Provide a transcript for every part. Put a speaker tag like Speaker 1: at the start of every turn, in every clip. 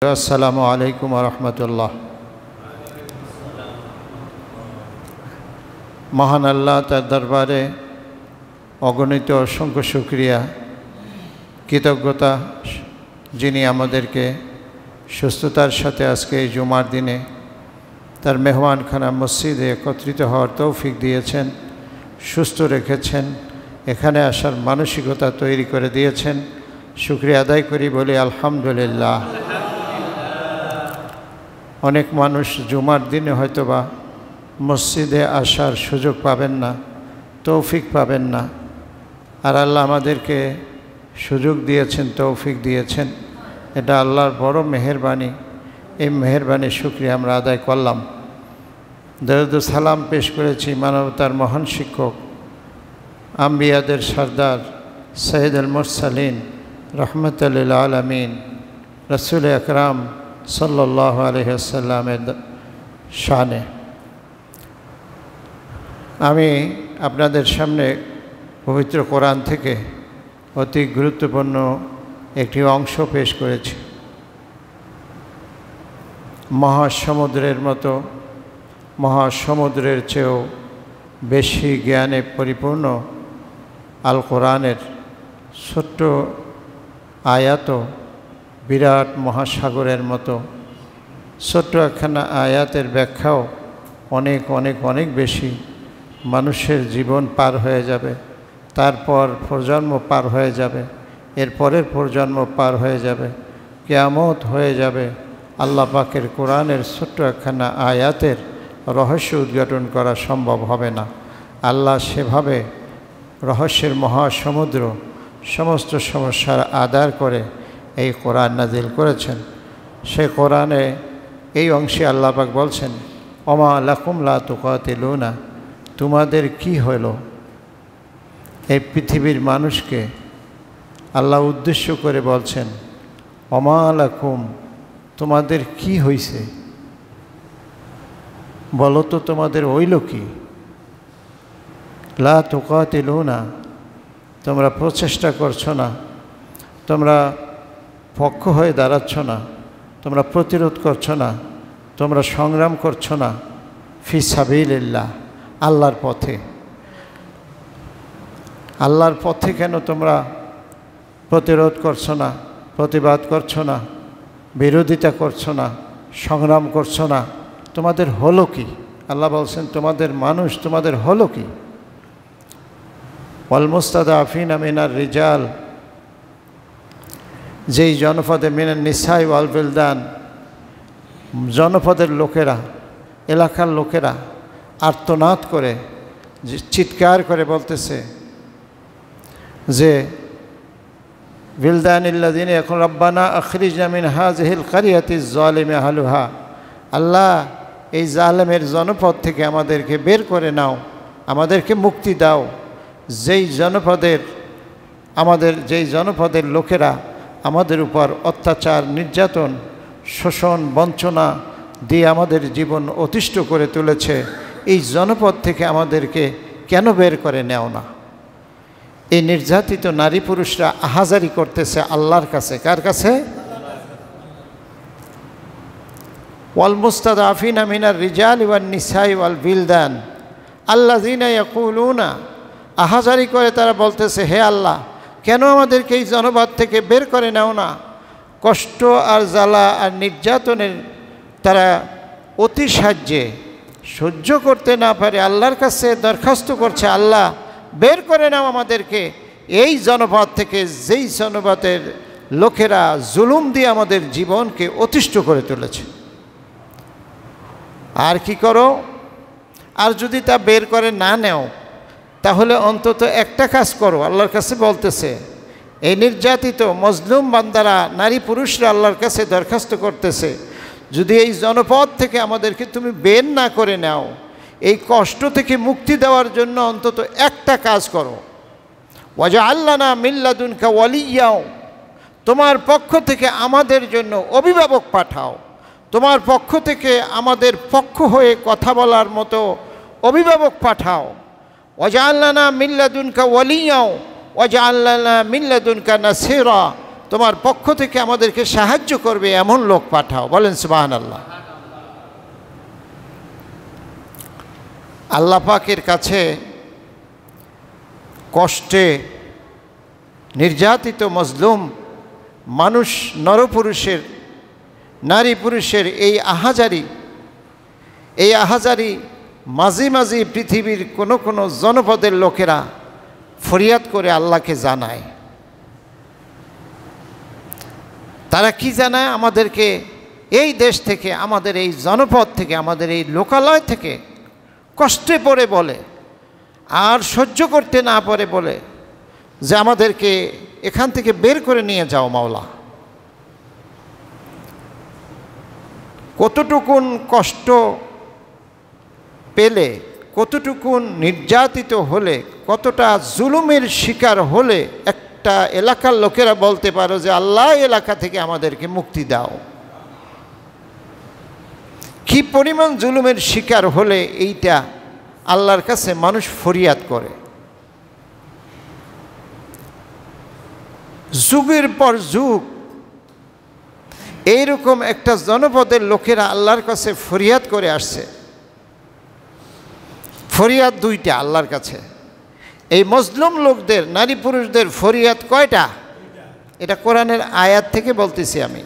Speaker 1: আসসালামু আলাইকুম ওয়া রাহমাতুল্লাহ। মহান আল্লাহ তার দরবারে অগণিত অসংখ্য শুকরিয়া, কৃতজ্ঞতা, যিনি আমাদেরকে সুস্থতার সাথে আজকে এই জুমার দিনে তার মেহমানখানা মসজিদে একত্রিত হওয়ার তৌফিক দিয়েছেন, সুস্থ রেখেছেন, এখানে আসার মানসিকতা তৈরি করে দিয়েছেন। শুকরিয়া আদায় করি, বলি আলহামদুলিল্লাহ। অনেক মানুষ জুমার দিনে হয়তোবা মসজিদে আসার সুযোগ পাবেন না, তৌফিক পাবেন না, আর আল্লাহ আমাদেরকে সুযোগ দিয়েছেন, তৌফিক দিয়েছেন। এটা আল্লাহর বড় মেহেরবানি। এই মেহেরবানির শুকরিয়া আমরা আদায় করলাম। দরুদ ও সালাম পেশ করেছি মানবতার মহান শিক্ষক, আম্বিয়াদের সর্দার সৈয়দুল মুরসালিন রহমতুল লিল আলামিন রাসূল আকরাম সাল্লাল্লাহু আলাইহি ওয়াসাল্লামের শানে। আমি আপনাদের সামনে পবিত্র কোরআন থেকে অতি গুরুত্বপূর্ণ একটি অংশ পেশ করেছি। মহাসমুদ্রের মতো, মহাসমুদ্রের চেয়েও বেশি জ্ঞানে পরিপূর্ণ আল কোরআনের ছোট্ট আয়াত বিরাট মহাসাগরের মতো। ছোট্ট একখানা আয়াতের ব্যাখ্যাও অনেক অনেক অনেক বেশি। মানুষের জীবন পার হয়ে যাবে, তারপর প্রজন্ম পার হয়ে যাবে, এর পরের প্রজন্ম পার হয়ে যাবে, কিয়ামত হয়ে যাবে। আল্লাহ পাকের কোরআনের ছোট্ট একখানা আয়াতের রহস্য উদ্ঘাটন করা সম্ভব হবে না। আল্লাহ সেভাবে রহস্যের মহাসমুদ্র, সমস্ত সমস্যার আদার করে এই কোরআন নাজিল করেছেন। সে কোরআনে এই অংশে আল্লাহ পাক বলছেন, ওমা লাকুম লা তুকাতিলুনা, তোমাদের কি হলো? এই পৃথিবীর মানুষকে আল্লাহ উদ্দেশ্য করে বলছেন, ওমা লাকুম, তোমাদের কি হইছে? বলো তো তোমাদের হইল কি? লা তুকাতিলুনা, তোমরা প্রচেষ্টা করছো না, তোমরা পক্ষ হয়ে দাঁড়াচ্ছ না, তোমরা প্রতিরোধ করছো না, তোমরা সংগ্রাম করছো না ফি সাবিলিল্লাহ, আল্লাহর পথে। আল্লাহর পথে কেন তোমরা প্রতিরোধ করছো না, প্রতিবাদ করছো না, বিরোধিতা করছো না, সংগ্রাম করছো না? তোমাদের হলো কি? আল্লাহ বলছেন, তোমাদের মানুষ, তোমাদের হলো কি? ওয়াল মুস্তাদআফিনা মিনার রিজাল, যেই জনপদে মিনান নিসাই ওয়াল বিলদান, জনপদের লোকেরা, এলাকার লোকেরা আর্তনাদ করে, চিৎকার করে বলতেছে যে বিলদানিল্লাযিনা ইয়াকুলুনা রাব্বানা আখরিজনা মিন হাযিহিল কারিয়াতিজ যালিমি আহলুহা, আল্লাহ এই জালেমের জনপদ থেকে আমাদেরকে বের করে নাও, আমাদেরকে মুক্তি দাও। যেই জনপদের লোকেরা আমাদের উপর অত্যাচার, নির্যাতন, শোষণ, বঞ্চনা দিয়ে আমাদের জীবন অতিষ্ঠ করে তুলেছে, এই জনপদ থেকে আমাদেরকে কেন বের করে নেও না? এই নির্যাতিত নারী পুরুষরা আহাজারি করতেছে আল্লাহর কাছে। কার কাছে? ওয়াল মুস্তাদআফিনা মিনার রিজাল ওয়ান নিসাই ওয়াল বিলদান আল্লাযিনা ইয়াকুলুনা, আহাজারি করে তারা বলতেছে, হে আল্লাহ, কেন আমাদেরকে এই জনপদ থেকে বের করে নাও না? কষ্ট আর জ্বালা আর নির্যাতনের তারা অতি সাহায্যে সহ্য করতে না পারে আল্লাহর কাছে দরখাস্ত করছে, আল্লাহ বের করে নাও আমাদেরকে এই জনপদ থেকে, যেই জনপদের লোকেরা জুলুম দিয়ে আমাদের জীবনকে অতিষ্ঠ করে তুলেছে। আর কি করো? আর যদি তা বের করে না নেও, তাহলে অন্তত একটা কাজ করো। আল্লাহর কাছে বলতেছে, এই নির্যাতিত মজলুম বান্দারা, নারী পুরুষরা আল্লাহর কাছে দরখাস্ত করতেছে, যদি এই জনপদ থেকে আমাদেরকে তুমি বের না করে নাও, এই কষ্ট থেকে মুক্তি দেওয়ার জন্য অন্তত একটা কাজ করো। ওয়াজআল লানা মিন লাদুনকা ওয়ালিয়্যা, তোমার পক্ষ থেকে আমাদের জন্য অভিভাবক পাঠাও, তোমার পক্ষ থেকে আমাদের পক্ষ হয়ে কথা বলার মতো অভিভাবক পাঠাও। ওয়াজআল লানা মিন লাদুনকা ওয়ালিয়্যা ওয়াজআল লানা মিন লাদুনকা নাসীরা, তোমার পক্ষ থেকে আমাদেরকে সাহায্য করবে এমন লোক পাঠাও। বলেন সুবহানাল্লাহ। আল্লাহ পাকের কাছে কষ্টে নির্যাতিত মজলুম মানুষ, নরপুরুষের, নারী পুরুষের এই আহাজারি মাঝে মাঝে পৃথিবীর কোনো জনপদের লোকেরা ফরিয়াদ করে আল্লাহকে জানায়। তারা কি জানায়? আমাদেরকে এই দেশ থেকে, আমাদের এই জনপদ থেকে, আমাদের এই লোকালয় থেকে কষ্টে পড়ে বলে, আর সহ্য করতে না পারে বলে যে আমাদেরকে এখান থেকে বের করে নিয়ে যাও মাওলা। কতটুকুন কষ্ট পেলে, কতটুকুন নির্যাতিত হলে, কতটা জুলুমের শিকার হলে একটা এলাকার লোকেরা বলতে পারো যে আল্লাহ এলাকা থেকে আমাদেরকে মুক্তি দাও। কি পরিমাণ জুলুমের শিকার হলে এইটা আল্লাহর কাছে মানুষ ফরিয়াদ করে। যুগের পর যুগ এইরকম একটা জনপদের লোকেরা আল্লাহর কাছে ফরিয়াদ করে আসছে। ফরিয়াদ দুইটা আল্লাহর কাছে। এই মজলুম লোকদের, নারী পুরুষদের ফরিয়াদ কয়টা? এটা কোরআনের আয়াত থেকে বলতেছি আমি।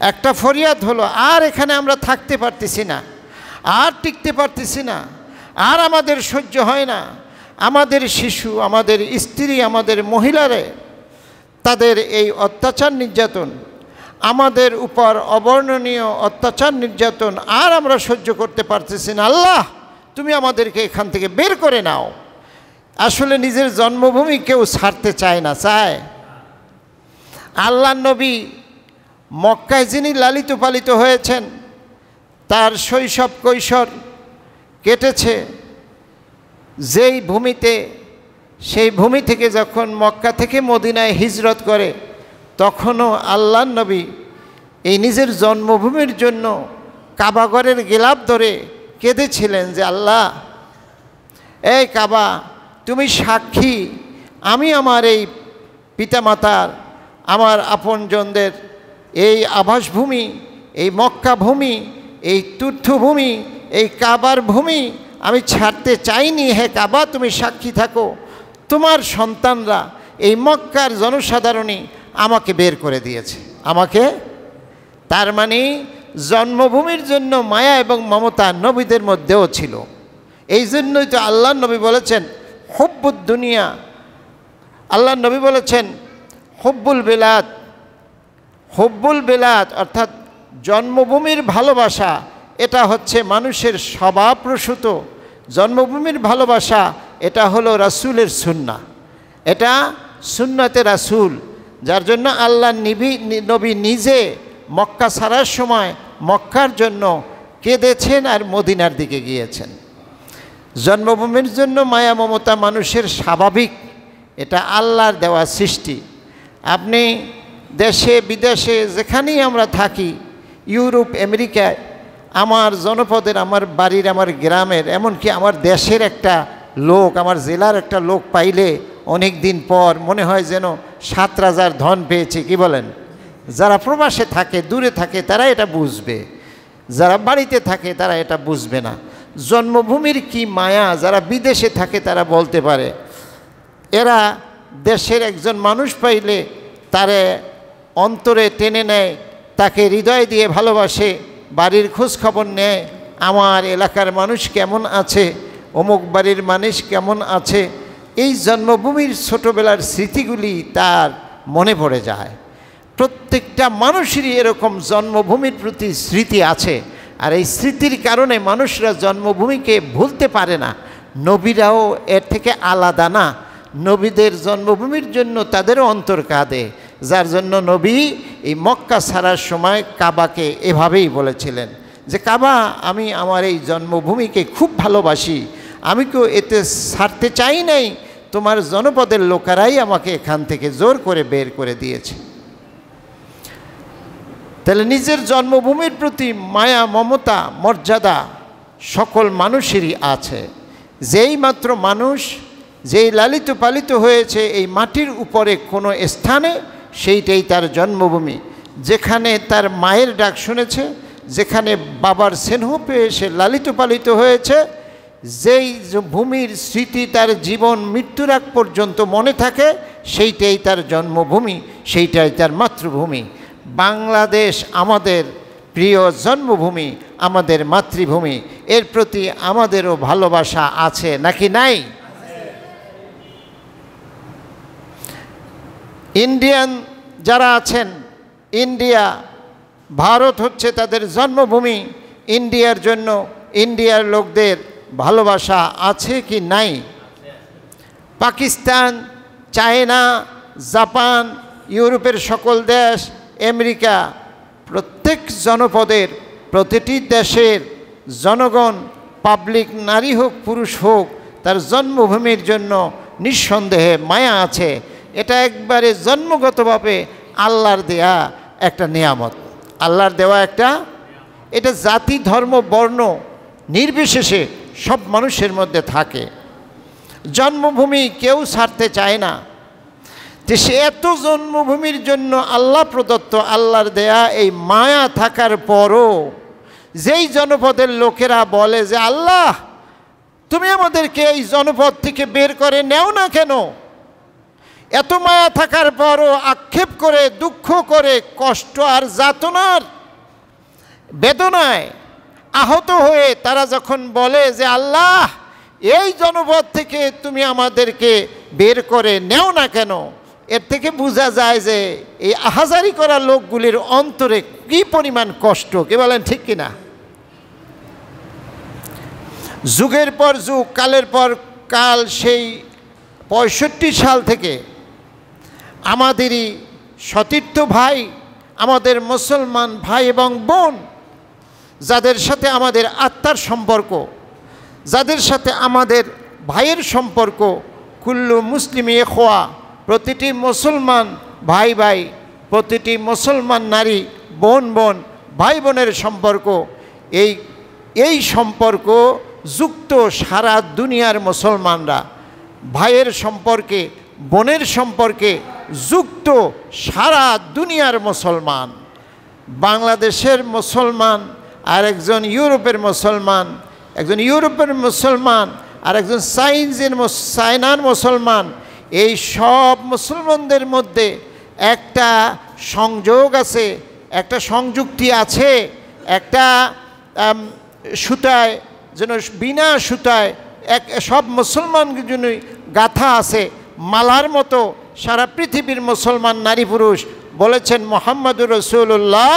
Speaker 1: একটা ফরিয়াদ হলো, আর এখানে আমরা থাকতে পারতেছি না, আর টিকতে পারতেছি না, আর আমাদের সহ্য হয় না। আমাদের শিশু, আমাদের স্ত্রী, আমাদের মহিলারে তাদের এই অত্যাচার নির্যাতন, আমাদের উপর অবর্ণনীয় অত্যাচার নির্যাতন আর আমরা সহ্য করতে পারতেছি না। আল্লাহ, তুমি আমাদেরকে এখান থেকে বের করে নাও। আসলে নিজের জন্মভূমি কেউ ছাড়তে চায় না, চায়? আল্লাহর নবী মক্কায় যিনি লালিত পালিত হয়েছেন, তার শৈশব কৈশোর কেটেছে যেই ভূমিতে, সেই ভূমি থেকে যখন মক্কা থেকে মদিনায় হিজরত করে, তখনও আল্লাহর নবী এই নিজের জন্মভূমির জন্য কাবাঘরের গেলাপ ধরে কেঁদেছিলেন যে আল্লাহ, এই কাবা, তুমি সাক্ষী, আমি আমার এই পিতামাতার, আমার আপনজনদের এই আবাসভূমি, এই মক্কা ভূমি, এই তীর্থভূমি, এই কাবার ভূমি আমি ছাড়তে চাইনি। হে কাবা, তুমি সাক্ষী থাকো, তোমার সন্তানরা, এই মক্কার জনসাধারণই আমাকে বের করে দিয়েছে। আমাকে, তার মানে জন্মভূমির জন্য মায়া এবং মমতা নবীদের মধ্যেও ছিল। এই জন্যই তো আল্লাহ নবী বলেছেন হুব্বুদ দুনিয়া, আল্লাহ নবী বলেছেন হুব্বুল বিলাদ, হুব্বুল বিলাদ অর্থাৎ জন্মভূমির ভালোবাসা, এটা হচ্ছে মানুষের স্বভাবপ্রসূত। জন্মভূমির ভালোবাসা এটা হলো রাসূলের সুন্নাহ, এটা সুন্নাতে রাসূল, যার জন্য আল্লাহ নবী নিজে মক্কা ছাড়ার সময় মক্কার জন্য কেঁদেছেন আর মদিনার দিকে গিয়েছেন। জন্মভূমির জন্য মায়া মমতা মানুষের স্বাভাবিক, এটা আল্লাহর দেওয়া সৃষ্টি। আপনি দেশে বিদেশে যেখানেই আমরা থাকি, ইউরোপ, আমেরিকায়, আমার জনপদের, আমার বাড়ির, আমার গ্রামের, এমনকি আমার দেশের একটা লোক, আমার জেলার একটা লোক পাইলে অনেক দিন পর মনে হয় যেন 7 রাজার ধন পেয়েছে। কি বলেন? যারা প্রবাসে থাকে, দূরে থাকে, তারা এটা বুঝবে, যারা বাড়িতে থাকে তারা এটা বুঝবে না। জন্মভূমির কি মায়া যারা বিদেশে থাকে তারা বলতে পারে। এরা দেশের একজন মানুষ পাইলে তারে অন্তরে টেনে নেয়, তাকে হৃদয় দিয়ে ভালোবাসে, বাড়ির খোঁজ খবর নেয়, আমার এলাকার মানুষ কেমন আছে, অমুক বাড়ির মানুষ কেমন আছে। এই জন্মভূমির ছোটোবেলার স্মৃতিগুলি তার মনে পড়ে যায়। প্রত্যেকটা মানুষেরই এরকম জন্মভূমির প্রতি স্মৃতি আছে, আর এই স্মৃতির কারণে মানুষরা জন্মভূমিকে ভুলতে পারে না। নবীরাও এর থেকে আলাদা না, নবীদের জন্মভূমির জন্য তাদেরও অন্তর কাঁদে, যার জন্য নবী এই মক্কা ছাড়ার সময় কাবাকে এভাবেই বলেছিলেন যে কাবা, আমি আমার এই জন্মভূমিকে খুব ভালোবাসি, আমি কেউ এতে ছাড়তে চাই নাই, তোমার জনপদের লোকেরাই আমাকে এখান থেকে জোর করে বের করে দিয়েছে। তাহলে নিজের জন্মভূমির প্রতি মায়া মমতা মর্যাদা সকল মানুষেরই আছে। যেই মাত্র মানুষ যেই লালিত পালিত হয়েছে এই মাটির উপরে কোনো স্থানে, সেইটাই তার জন্মভূমি। যেখানে তার মায়ের ডাক শুনেছে, যেখানে বাবার স্নেহ পেয়ে সে লালিত পালিত হয়েছে, যেই ভূমির স্মৃতি তার জীবন মৃত্যুর আগ পর্যন্ত মনে থাকে, সেইটাই তার জন্মভূমি, সেইটাই তার মাতৃভূমি। বাংলাদেশ আমাদের প্রিয় জন্মভূমি, আমাদের মাতৃভূমি। এর প্রতি আমাদেরও ভালোবাসা আছে নাকি নাই? ইন্ডিয়ান যারা আছেন, ইন্ডিয়া, ভারত হচ্ছে তাদের জন্মভূমি। ইন্ডিয়ার জন্য ইন্ডিয়ার লোকদের ভালোবাসা আছে কি নাই? পাকিস্তান, চায়না, জাপান, ইউরোপের সকল দেশ, আমেরিকা, প্রত্যেক জনপদের, প্রতিটি দেশের জনগণ, পাবলিক, নারী হোক পুরুষ হোক, তার জন্মভূমির জন্য নিঃসন্দেহে মায়া আছে। এটা একবারে জন্মগতভাবে আল্লাহর দেয়া একটা নিয়ামত, আল্লাহর দেওয়া একটা, এটা জাতি ধর্ম বর্ণ নির্বিশেষে সব মানুষের মধ্যে থাকে। জন্মভূমি কেউ ছাড়তে চায় না। যে সে এত জন্মভূমির জন্য আল্লাহ প্রদত্ত, আল্লাহর দেয়া এই মায়া থাকার পরও যেই জনপদের লোকেরা বলে যে আল্লাহ তুমি আমাদেরকে এই জনপদ থেকে বের করে নেও না কেন, এত মায়া থাকার পরও আক্ষেপ করে, দুঃখ করে, কষ্ট আর যাতনার বেদনায় আহত হয়ে তারা যখন বলে যে আল্লাহ এই জনপদ থেকে তুমি আমাদেরকে বের করে নেও না কেন, এর থেকে বোঝা যায় যে এই আহাজারি করা লোকগুলির অন্তরে কি পরিমাণ কষ্ট। কে বলেন ঠিক কিনা? যুগের পর যুগ, কালের পর কাল, সেই 65 সাল থেকে আমাদেরই সতীর্থ ভাই, আমাদের মুসলমান ভাই এবং বোন, যাদের সাথে আমাদের আত্মার সম্পর্ক, যাদের সাথে আমাদের ভাইয়ের সম্পর্ক, কুল্লু মুসলিমি খোয়া, প্রতিটি মুসলমান ভাই ভাই, প্রতিটি মুসলমান নারী বোন বোন, ভাই বোনের সম্পর্ক, এই সম্পর্ক যুক্ত সারা দুনিয়ার মুসলমানরা। ভাইয়ের সম্পর্কে, বোনের সম্পর্কে যুক্ত সারা দুনিয়ার মুসলমান। বাংলাদেশের মুসলমান আর একজন ইউরোপের মুসলমান, একজন ইউরোপের মুসলমান আর একজন চায়নার মুসলমান, এই সব মুসলমানদের মধ্যে একটা সংযোগ আছে, একটা সংযুক্তি আছে, একটা সুতায় যেন বিনা সুতায় সব মুসলমানদের জন্য গাথা আছে, মালার মতো সারা পৃথিবীর মুসলমান নারী পুরুষ বলেছেন মুহাম্মাদুর রাসূলুল্লাহ।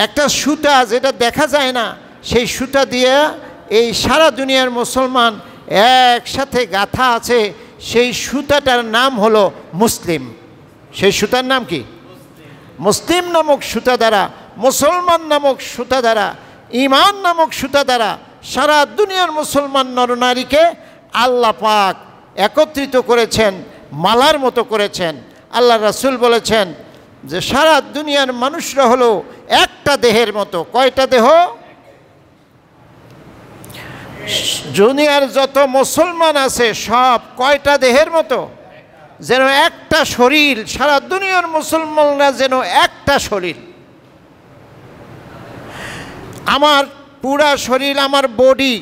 Speaker 1: একটা সুতা যেটা দেখা যায় না, সেই সুতা দিয়ে এই সারা দুনিয়ার মুসলমান একসাথে গাথা আছে। সেই সুতাটার নাম হলো মুসলিম। সেই সুতার নাম কি? মুসলিম নামক সুতা দ্বারা, মুসলমান নামক সুতা দ্বারা, ঈমান নামক সুতা দ্বারা সারা দুনিয়ার মুসলমান নরনারীকে আল্লাহ পাক একত্রিত করেছেন, মালার মতো করেছেন। আল্লাহ রাসূল বলেছেন যে সারা দুনিয়ার মানুষরা হলো একটা দেহের মতো। কয়টা দেহ? দুনিয়ার যত মুসলমান আছে সব কয়টা দেহের মতো? যেন একটা শরীর। সারা দুনিয়ার মুসলমানরা যেন একটা শরীর। আমার পুরা শরীর, আমার বডি,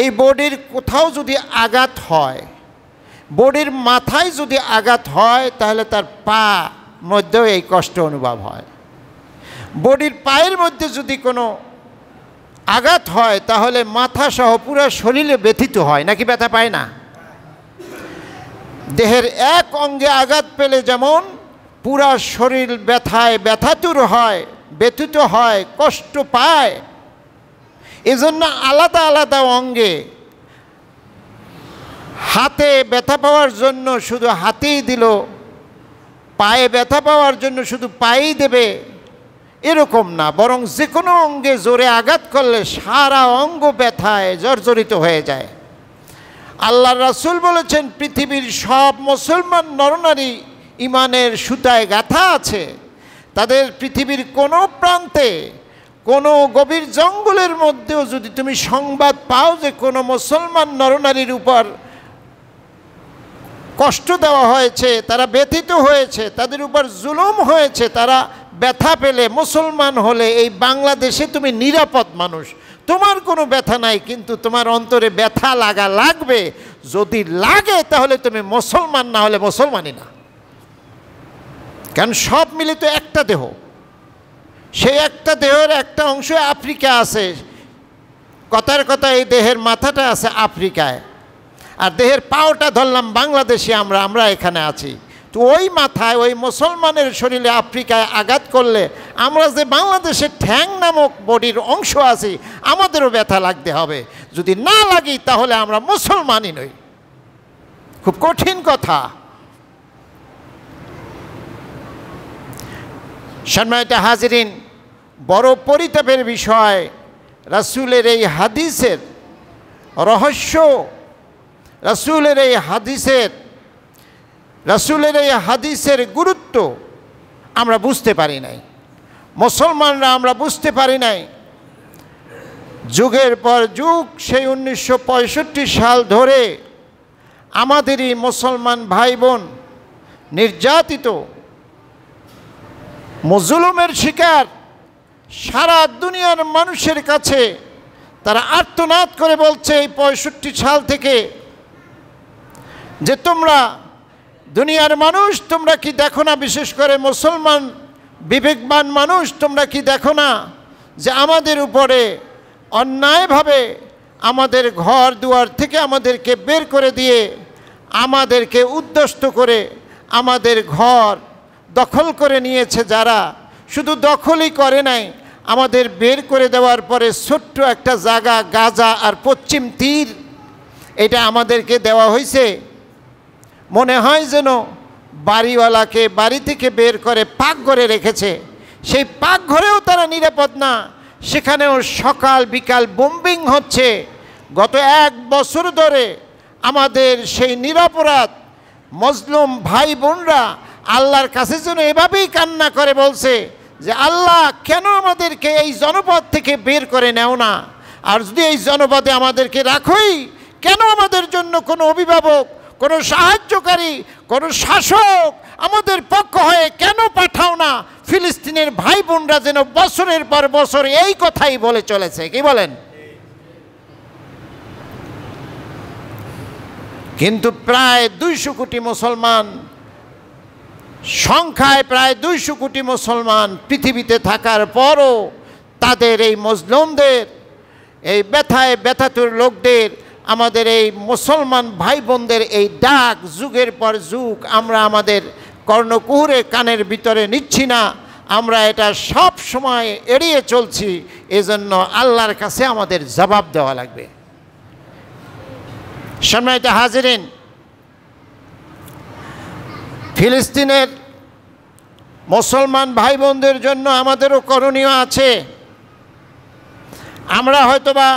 Speaker 1: এই বডির কোথাও যদি আঘাত হয়, বডির মাথায় যদি আঘাত হয়, তাহলে তার পা মধ্যেও এই কষ্ট অনুভব হয়। বডির পায়ের মধ্যে যদি কোনো আঘাত হয়, তাহলে মাথা সহ পুরো শরীরে ব্যথিত হয়, নাকি ব্যথা পায় না? দেহের এক অঙ্গে আঘাত পেলে যেমন পুরা শরীর ব্যথায় ব্যথাতুর হয়, ব্যথিত হয়, কষ্ট পায়। এজন্য আলাদা আলাদা অঙ্গে, হাতে ব্যথা পাওয়ার জন্য শুধু হাতেই দিল, পায়ে ব্যথা পাওয়ার জন্য শুধু পায়েই দেবে, এরকম না। বরং যে কোনো অঙ্গে জোরে আঘাত করলে সারা অঙ্গ ব্যথায় জর্জরিত হয়ে যায়। আল্লাহ রাসূল বলেছেন পৃথিবীর সব মুসলমান নরনারী ঈমানের সুতায় গাঁথা আছে। তাদের পৃথিবীর কোনো প্রান্তে, কোনো গভীর জঙ্গলের মধ্যেও যদি তুমি সংবাদ পাও যে কোনো মুসলমান নরনারীর উপর কষ্ট দেওয়া হয়েছে, তারা ব্যথিত হয়েছে, তাদের উপর জুলুম হয়েছে, তারা ব্যথা পেলে মুসলমান হলে এই বাংলাদেশে তুমি নিরাপদ মানুষ, তোমার কোনো ব্যথা নাই, কিন্তু তোমার অন্তরে ব্যথা লাগবে। যদি লাগে তাহলে তুমি মুসলমান, না হলে মুসলমানই না। কারণ সব মিলে তো একটা দেহ, সেই একটা দেহের একটা অংশ আফ্রিকা আছে, কথার কথা এই দেহের মাথাটা আছে আফ্রিকায়, আর দেহের পাওটা ধরলাম বাংলাদেশে, আমরা এখানে আছি। তো ওই মাথায় ওই মুসলমানের শরীরে আফ্রিকায় আঘাত করলে আমরা যে বাংলাদেশের ঠ্যাং নামক বডির অংশ আছি, আমাদেরও ব্যথা লাগতে হবে। যদি না লাগি তাহলে আমরা মুসলমানই নই। খুব কঠিন কথা। সম্মানিত হাজিরিন, বড় পরিতাপের বিষয়, রাসূলের এই হাদিসের রহস্য, রাসূলের এই হাদিসের গুরুত্ব আমরা বুঝতে পারি নাই, মুসলমানরা আমরা বুঝতে পারি নাই। যুগের পর যুগ, সেই 1965 সাল ধরে আমাদেরই মুসলমান ভাই বোন নির্যাতিত, জুলুমের শিকার। সারা দুনিয়ার মানুষের কাছে তারা আর্তনাদ করে বলছে এই 65 সাল থেকে, যে তোমরা দুনিয়ার মানুষ, তোমরা কি দেখো না, বিশেষ করে মুসলমান বিবেকবান মানুষ, তোমরা কি দেখো না যে আমাদের উপরে অন্যায়ভাবে আমাদের ঘর দুয়ার থেকে আমাদেরকে বের করে দিয়ে, আমাদেরকে উদ্যস্ত করে আমাদের ঘর দখল করে নিয়েছে যারা, শুধু দখলই করে নাই, আমাদের বের করে দেওয়ার পরে ছোট্ট একটা জায়গা গাজা আর পশ্চিম তীর, এটা আমাদেরকে দেওয়া হয়েছে। মনে হয় যেন বাড়িওয়ালাকে বাড়ি থেকে বের করে পাকঘরে রেখেছে, সেই পাকঘরেও তারা নিরাপদ না, সেখানেও সকাল বিকাল বোম্বিং হচ্ছে। গত 1 বছর ধরে আমাদের সেই নিরপরাধ মজলুম ভাই বোনরা আল্লাহর কাছে যেন এভাবেই কান্না করে বলছে যে আল্লাহ, কেন আমাদেরকে এই জনপদ থেকে বের করে নেও না, আর যদি এই জনপদে আমাদেরকে রাখোই, কেন আমাদের জন্য কোনো অভিভাবক, কোনো সাহায্যকারী, কোনো শাসক আমাদের পক্ষ হয়ে কেন পাঠাও না। ফিলিস্তিনের ভাই বোনরা যেন বছরের পর বছর এই কথাই বলে চলেছে, কি বলেন? কিন্তু প্রায় 200 কোটি মুসলমান, সংখ্যায় প্রায় 200 কোটি মুসলমান পৃথিবীতে থাকার পরও তাদের এই মজলুমদের, এই ব্যথায় ব্যথাতুর লোকদের, আমাদের এই মুসলমান ভাই বোনদের এই ডাক যুগের পর যুগ আমরা আমাদের কর্ণকুহরে কানের ভিতরে নিচ্ছি না, আমরা এটা সব সময় এড়িয়ে চলছি। এজন্য আল্লাহর কাছে আমাদের জবাব দেওয়া লাগবে। সম্মানিত হাজিরিন, ফিলিস্তিনের মুসলমান ভাই বোনদের জন্য আমাদেরও করণীয় আছে। আমরা হয়তোবা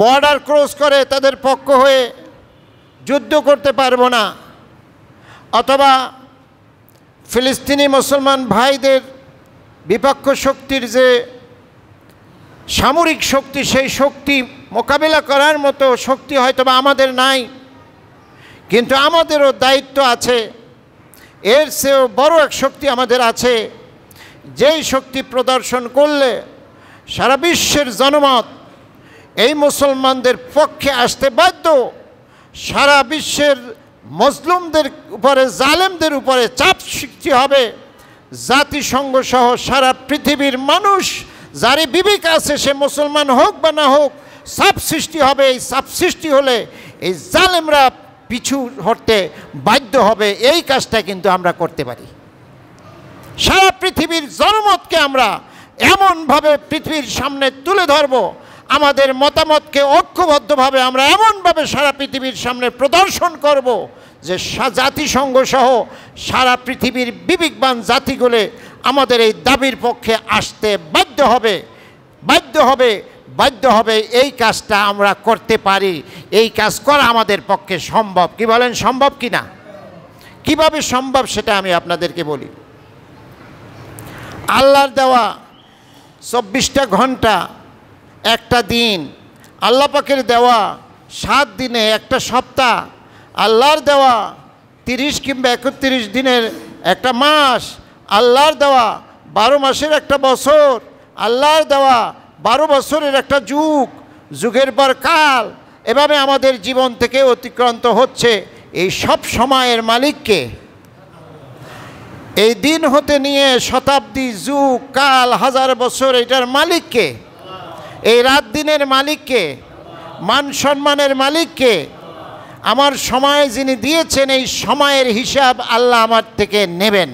Speaker 1: বর্ডার ক্রস করে তাদের পক্ষ হয়ে যুদ্ধ করতে পারবো না, অথবা ফিলিস্তিনি মুসলমান ভাইদের বিপক্ষ শক্তির যে সামরিক শক্তি, সেই শক্তি মোকাবিলা করার মতো শক্তি হয়তোবা আমাদের নাই, কিন্তু আমাদেরও দায়িত্ব আছে। এর চেয়েও বড় এক শক্তি আমাদের আছে, যেই শক্তি প্রদর্শন করলে সারা বিশ্বের জনমত এই মুসলমানদের পক্ষে আসতে বাধ্য। সারা বিশ্বের মজলুমদের উপরে, জালেমদের উপরে চাপ সৃষ্টি হবে। জাতিসংঘ সহ সারা পৃথিবীর মানুষ, যারই বিবেক আছে, সে মুসলমান হোক বা না হোক, চাপ সৃষ্টি হবে। এই চাপ সৃষ্টি হলে এই জালেমরা পিছু হটতে বাধ্য হবে। এই কাজটা কিন্তু আমরা করতে পারি। সারা পৃথিবীর জনমতকে আমরা এমনভাবে পৃথিবীর সামনে তুলে ধরব, আমাদের মতামতকে ঐক্যবদ্ধভাবে আমরা এমনভাবে সারা পৃথিবীর সামনে প্রদর্শন করব যে জাতিসংঘ সহ সারা পৃথিবীর বিবেকবান জাতিগুলো আমাদের এই দাবির পক্ষে আসতে বাধ্য হবে, বাধ্য হবে, বাধ্য হবে। এই কাজটা আমরা করতে পারি। এই কাজ করা আমাদের পক্ষে সম্ভব। কি বলেন, সম্ভব কি না? কিভাবে সম্ভব সেটা আমি আপনাদেরকে বলি। আল্লাহর দেওয়া 24টা ঘন্টা, একটা দিন, আল্লাহ পাকের দেওয়া 7 দিনে একটা সপ্তাহ, আল্লাহর দেওয়া 30 কিংবা 31 দিনের একটা মাস, আল্লাহর দেওয়া 12 মাসের একটা বছর, আল্লাহর দেওয়া 12 বছরের একটা যুগ, যুগের পর কাল, এভাবে আমাদের জীবন থেকে অতিক্রান্ত হচ্ছে। এই সব সময়ের মালিককে, এই দিন হতে নিয়ে শতাব্দী, যুগ, কাল, হাজার বছর, এটার মালিককে, এই রাত দিনের মালিককে, মান সম্মানের মালিককে, আমার সময় যিনি দিয়েছেন, এই সময়ের হিসাব আল্লাহ আমার থেকে নেবেন।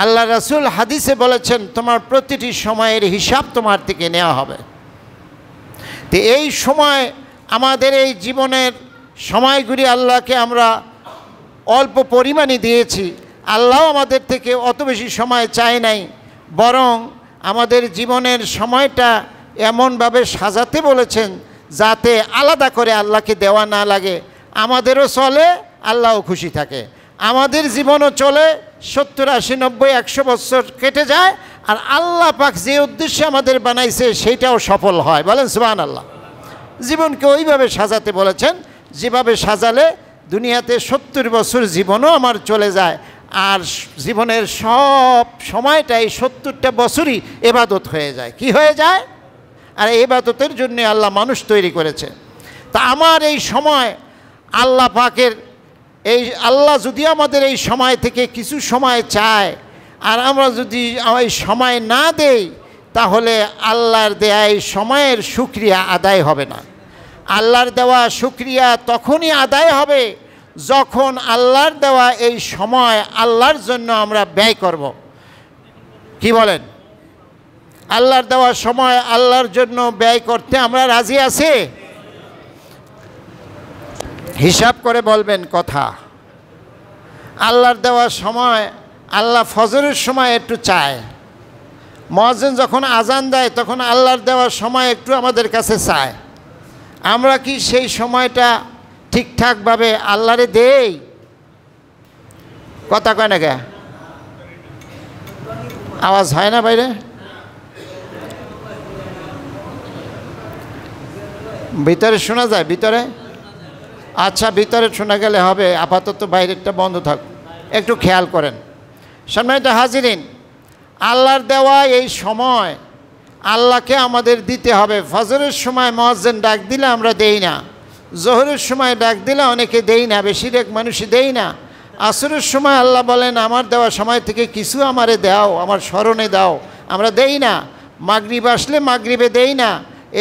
Speaker 1: আল্লাহ রাসূল হাদিসে বলেছেন, তোমার প্রতিটি সময়ের হিসাব তোমার থেকে নেওয়া হবে। তো এই সময়, আমাদের এই জীবনের সময়গুলি আল্লাহকে আমরা অল্প পরিমাণে দিয়েছি। আল্লাহ আমাদের থেকে অত বেশি সময় চায় নাই, বরং আমাদের জীবনের সময়টা এমনভাবে সাজাতে বলেছেন যাতে আলাদা করে আল্লাহকে দেওয়া না লাগে। আমাদেরও চলে, আল্লাহও খুশি থাকে। আমাদের জীবনও চলে, 70, 80, 90, 100 বছর কেটে যায়, আর আল্লাহ পাক যে উদ্দেশ্যে আমাদের বানাইছে সেইটাও সফল হয়। বলেন সুবহানাল্লাহ। জীবনকে ওইভাবে সাজাতে বলেছেন যেভাবে সাজালে দুনিয়াতে 70 বছর জীবনও আমার চলে যায়, আর জীবনের সব সময়টাই 70টা বছরই ইবাদত হয়ে যায়। কি হয়ে যায়? আর এই ইবাদতের জন্য আল্লাহ মানুষ তৈরি করেছে। তা আমার এই সময় আল্লাহ পাকের, এই আল্লাহ যদি আমাদের এই সময় থেকে কিছু সময় চায়, আর আমরা যদি এই সময় না দেই, তাহলে আল্লাহর দেয়া এই সময়ের শুকরিয়া আদায় হবে না। আল্লাহর দেওয়া শুকরিয়া তখনই আদায় হবে যখন আল্লাহর দেওয়া এই সময় আল্লাহর জন্য আমরা ব্যয় করব। কি বলেন? আল্লাহর দেওয়া সময় আল্লাহর জন্য ব্যয় করতে আমরা রাজি আছি? হিসাব করে বলবেন কথা। আল্লাহর দেওয়া সময়, আল্লাহ ফজরের সময় একটু চায়, মুয়াজ্জিন যখন আজান দেয় তখন আল্লাহর দেওয়া সময় একটু আমাদের কাছে চায়। আমরা কি সেই সময়টা ঠিকঠাকভাবে আল্লাহরে দেই? কথা কয় না কে? আওয়াজ হয় না বাইরে? ভিতরে শোনা যায়? ভিতরে? আচ্ছা, ভিতরে শোনা গেলে হবে, আপাতত বাইরেরটা বন্ধ থাক, একটু খেয়াল করেন। সম্মানিত হাজিরিন, আল্লাহর দেওয়া এই সময় আল্লাহকে আমাদের দিতে হবে। ফজরের সময় মুয়াজ্জিন ডাক দিলে আমরা দেই না, জোহরের সময় ডাক দিলে অনেকে দেই না, বেশিরভাগ মানুষই দেই না। আসরের সময় আল্লাহ বলেন আমার দেওয়া সময় থেকে কিছু আমারে দাও, আমার স্মরণে দাও, আমরা দেই না। মাগরিব আসলে মাগরিবে দেই না,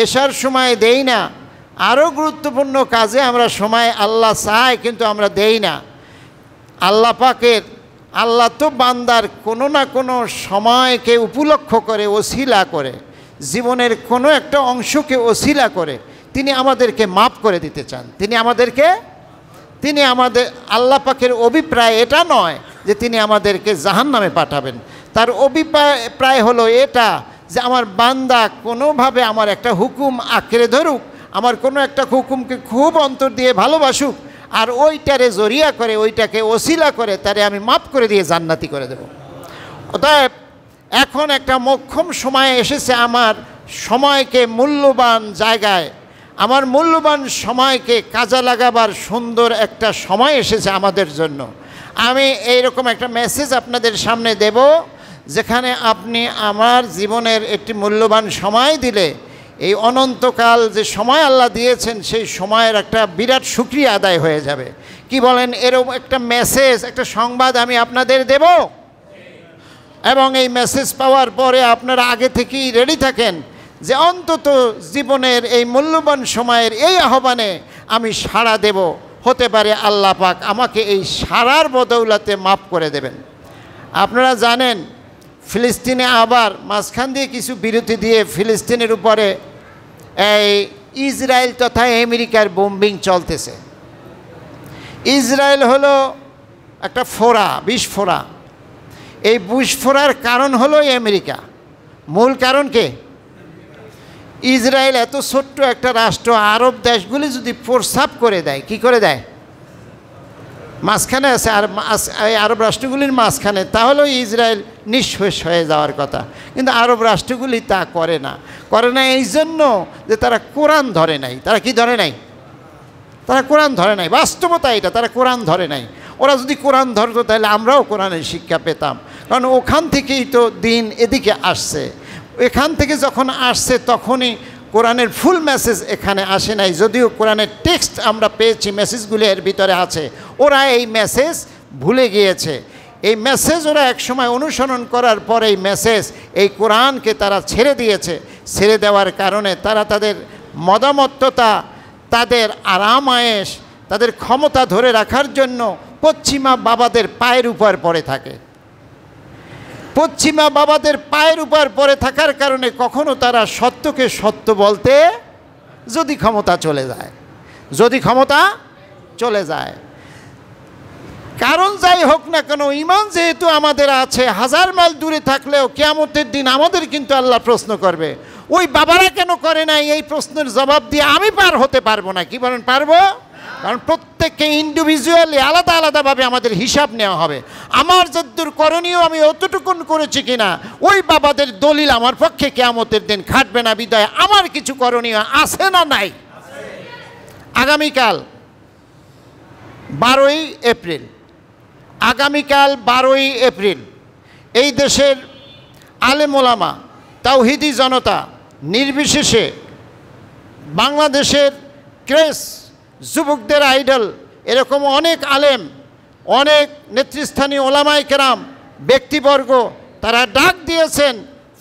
Speaker 1: এশার সময় দেই না। আরও গুরুত্বপূর্ণ কাজে আমরা সময় আল্লাহ চায়, কিন্তু আমরা দেই না। আল্লাহ পাকের, আল্লাহ তো বান্দার কোনো না কোনো সময়কে উপলক্ষ করে, ওসিলা করে, জীবনের কোনো একটা অংশকে ওসিলা করে তিনি আমাদেরকে মাফ করে দিতে চান। তিনি আমাদের, আল্লাহ পাকের অভিপ্রায় এটা নয় যে তিনি আমাদেরকে জাহান্নামে পাঠাবেন। তার অভিপ্রায় হলো এটা যে আমার বান্দা কোনোভাবে আমার একটা হুকুম আঁকড়ে ধরুক, আমার কোনো একটা হুকুমকে খুব অন্তর দিয়ে ভালোবাসুক, আর ওইটারে জরিয়া করে, ওইটাকে ওসিলা করে তারে আমি মাফ করে দিয়ে জান্নাতি করে দেব। অতএব এখন একটা মোক্ষম সময় এসেছে আমার সময়কে মূল্যবান জায়গায়, আমার মূল্যবান সময়কে কাজে লাগাবার সুন্দর একটা সময় এসেছে আমাদের জন্য। আমি এইরকম একটা মেসেজ আপনাদের সামনে দেব, যেখানে আপনি আমার জীবনের একটি মূল্যবান সময় দিলে এই অনন্তকাল যে সময় আল্লাহ দিয়েছেন সেই সময়ের একটা বিরাট শুকরিয়া আদায় হয়ে যাবে। কি বলেন? এরকম একটা মেসেজ, একটা সংবাদ আমি আপনাদের দেব, এবং এই মেসেজ পাওয়ার পরে আপনারা আগে থেকেই রেডি থাকেন যে অন্তত জীবনের এই মূল্যবান সময়ের এই আহ্বানে আমি সাড়া দেব। হতে পারে আল্লাহ পাক আমাকে এই সাড়ার বদৌলতে মাফ করে দেবেন। আপনারা জানেন ফিলিস্তিনে আবার মাঝখান দিয়ে কিছু বিরতি দিয়ে ফিলিস্তিনের উপরে এই ইসরায়েল তথা আমেরিকার বোম্বিং চলতেছে। ইসরায়েল হলো একটা ফোড়া, বিস্ফোরা। এই বিস্ফোরার কারণ হলো আমেরিকা। মূল কারণ কে? ইসরায়েল এত ছোট্ট একটা রাষ্ট্র, আরব দেশগুলি যদি প্রস্তাব করে দেয়, কি করে দেয়? মাঝখানে আছে, আর এই আরব রাষ্ট্রগুলির মাঝখানে, তাহলেও ইসরায়েল নিঃশেষ হয়ে যাওয়ার কথা। কিন্তু আরব রাষ্ট্রগুলি তা করে না এই জন্য যে তারা কোরআন ধরে নাই। তারা কি ধরে নাই? তারা কোরআন ধরে নাই, বাস্তবতা এটা, তারা কোরআন ধরে নাই। ওরা যদি কোরআন ধরতো তাহলে আমরাও কোরআনের শিক্ষা পেতাম, কারণ ওখান থেকেই তো দিন এদিকে আসছে। এখান থেকে যখন আসছে তখনই কোরআনের ফুল মেসেজ এখানে আসে নাই, যদিও কোরআনের টেক্সট আমরা পেয়েছি, মেসেজগুলি এর ভিতরে আছে। ওরা এই মেসেজ ভুলে গিয়েছে। এই মেসেজ ওরা একসময় অনুসরণ করার পর এই মেসেজ, এই কোরআনকে তারা ছেড়ে দিয়েছে। ছেড়ে দেওয়ার কারণে তারা তাদের মদামত্ততা, তাদের আরাম আয়েশ, তাদের ক্ষমতা ধরে রাখার জন্য পশ্চিমা বাবাদের পায়ের উপর পড়ে থাকে। পশ্চিমা বাবাদের পায়ের উপর পড়ে থাকার কারণে কখনো তারা সত্যকে সত্য বলতে, যদি ক্ষমতা চলে যায়, যদি ক্ষমতা চলে যায়, কারণ যাই হোক না কেন, ঈমান যেহেতু আমাদের আছে, হাজার মাইল দূরে থাকলেও কিয়ামতের দিন আমাদের কিন্তু আল্লাহ প্রশ্ন করবে। ওই বাবারা কেন করে নাই, এই প্রশ্নের জবাব দিয়ে আমি পার হতে পারবো না। কি বলেন, পারবো? কারণ প্রত্যেককে ইন্ডিভিজুয়ালি আলাদা আলাদাভাবে আমাদের হিসাব নেওয়া হবে। আমার যদ্দূর করণীয় আমি অতটুকুন করেছি কিনা, ওই বাবাদের দলিল আমার পক্ষে কিয়ামতের দিন খাটবে না। বিদায় আমার কিছু করণীয় আছে না নাই? আগামীকাল 12ই এপ্রিল, আগামীকাল 12ই এপ্রিল এই দেশের আলেম ওলামা, তাওহিদি জনতা নির্বিশেষে, বাংলাদেশের ক্রেস, যুবকদের আইডল, এরকম অনেক আলেম, অনেক নেতৃস্থানীয় ওলামায়ে কেরাম, ব্যক্তিবর্গ, তারা ডাক দিয়েছেন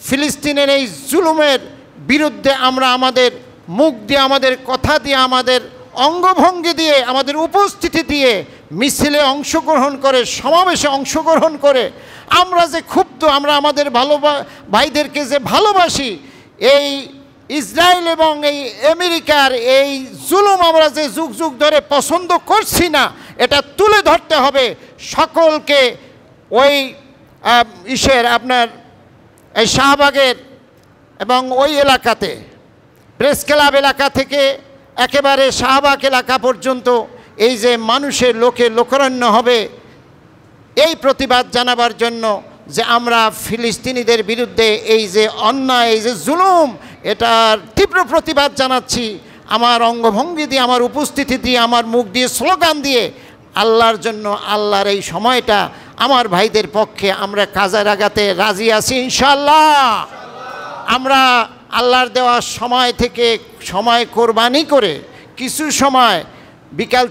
Speaker 1: ফিলিস্তিনের এই জুলুমের বিরুদ্ধে আমরা আমাদের মুখ দিয়ে, আমাদের কথা দিয়ে, আমাদের অঙ্গভঙ্গি দিয়ে, আমাদের উপস্থিতি দিয়ে, মিছিলে অংশগ্রহণ করে, সমাবেশে অংশগ্রহণ করে আমরা যে ক্ষুব্ধ, আমরা আমাদের ভাইদেরকে যে ভালোবাসি, এই ইসরায়েল এবং এই আমেরিকার এই জুলুম আমরা যে যুগ যুগ ধরে পছন্দ করছি না, এটা তুলে ধরতে হবে সকলকে। ওই আপনার এই শাহবাগের এবং ওই এলাকাতে, প্রেস ক্লাব এলাকা থেকে একেবারে শাহবাগ এলাকা পর্যন্ত এই যে মানুষের লোকারণ্য হবে, এই প্রতিবাদ জানাবার জন্য যে আমরা ফিলিস্তিনিদের বিরুদ্ধে এই যে অন্যায়, এই যে জুলুম, এটার তীব্র প্রতিবাদ জানাচ্ছি। আমার অঙ্গভঙ্গি দিয়ে, আমার উপস্থিতি দিয়ে, আমার মুখ দিয়ে, স্লোগান দিয়ে, আল্লাহর জন্য, আল্লাহর এই সময়টা আমার ভাইদের পক্ষে আমরা কাজে লাগাতে রাজি আছি ইনশাআল্লাহ। আমরা আল্লাহর দেওয়া সময় থেকে সময় কোরবানি করে কিছু সময় বিকাল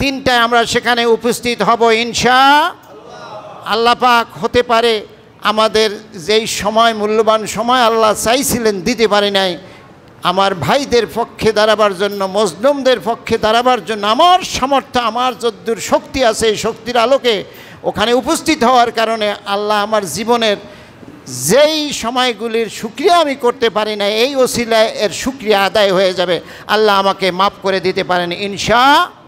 Speaker 1: 3টায় আমরা সেখানে উপস্থিত হব ইনশাআল্লাহ। পাক হতে পারে আমাদের যেই সময়, মূল্যবান সময় আল্লাহ চাইছিলেন দিতে পারে নাই, আমার ভাইদের পক্ষে দাঁড়াবার জন্য, মজলুমদের পক্ষে দাঁড়াবার জন্য আমার সামর্থ্য, আমার যদ্দূর শক্তি আছে, এই শক্তির আলোকে ওখানে উপস্থিত হওয়ার কারণে আল্লাহ আমার জীবনের যেই সময়গুলির শুকরিয়া আমি করতে পারি না, এই ওসিলায় এর শুকরিয়া আদায় হয়ে যাবে। আল্লাহ আমাকে মাফ করে দিতে পারেন ইনশাআল্লাহ।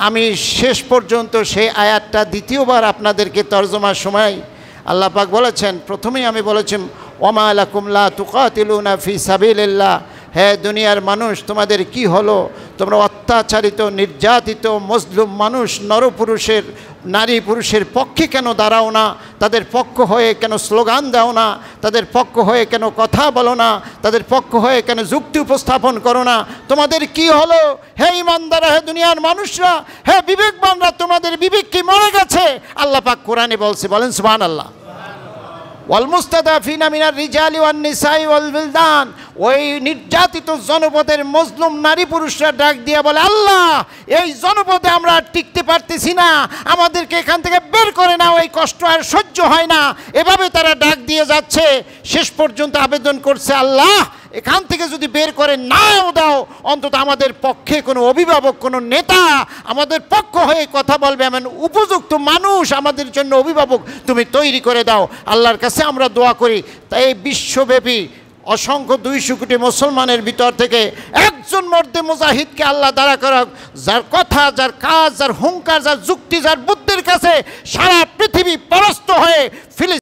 Speaker 1: আমি শেষ পর্যন্ত সেই আয়াতটা দ্বিতীয়বার আপনাদেরকে তর্জমার সময় আল্লাহ পাক বলেছেন, প্রথমেই আমি বলেছি ওমা লাকুম লা তুকাতিলুনা ফি সাবিলিল্লাহ, হে দুনিয়ার মানুষ, তোমাদের কি হলো? তোমরা অত্যাচারিত, নির্যাতিত, মজলুম মানুষ, নরপুরুষের, নারী পুরুষের পক্ষে কেন দাঁড়াও না? তাদের পক্ষ হয়ে কেন স্লোগান দাও না? তাদের পক্ষ হয়ে কেন কথা বলো না? তাদের পক্ষ হয়ে কেন যুক্তি উপস্থাপন করো না? তোমাদের কি হলো? হে ইমানদারা, হে দুনিয়ার মানুষরা, হে বিবেকবানরা, তোমাদের বিবেক কি মরে গেছে? আল্লাহ পাক কোরআনে বলছে, বলেন সুবহানাল্লাহ। ওয়াল মুস্তাদাফিনা মিনার রিজালি ওয়ান নিসাই ওয়াল বিলদান, ওই নির্যাতিত জনপদের মজলুম নারী পুরুষরা ডাক দিয়ে বলে, আল্লাহ এই জনপদে আমরা আর টিকতে পারতেছি না, আমাদেরকে এখান থেকে বের করে নাও, এই কষ্ট আর সহ্য হয় না। এভাবে তারা ডাক দিয়ে যাচ্ছে, শেষ পর্যন্ত আবেদন করছে, আল্লাহ এখান থেকে যদি বের করে নাও দাও, অন্তত আমাদের পক্ষে কোনো অভিভাবক, কোনো নেতা আমাদের পক্ষ হয়ে কথা বলবে, এমন উপযুক্ত মানুষ আমাদের জন্য অভিভাবক তুমি তৈরি করে দাও। আল্লাহর কাছে আমরা দোয়া করি, তাই বিশ্বব্যাপী অসংখ্য 200 কোটি মুসলমানের ভিতর থেকে একজন মর্দে মুজাহিদকে আল্লাহ দাঁড়া করাক, যার কথা, যার কাজ, যার হুঙ্কার, যার যুক্তি, যার বুদ্ধির কাছে সারা পৃথিবী পরাস্ত হয়ে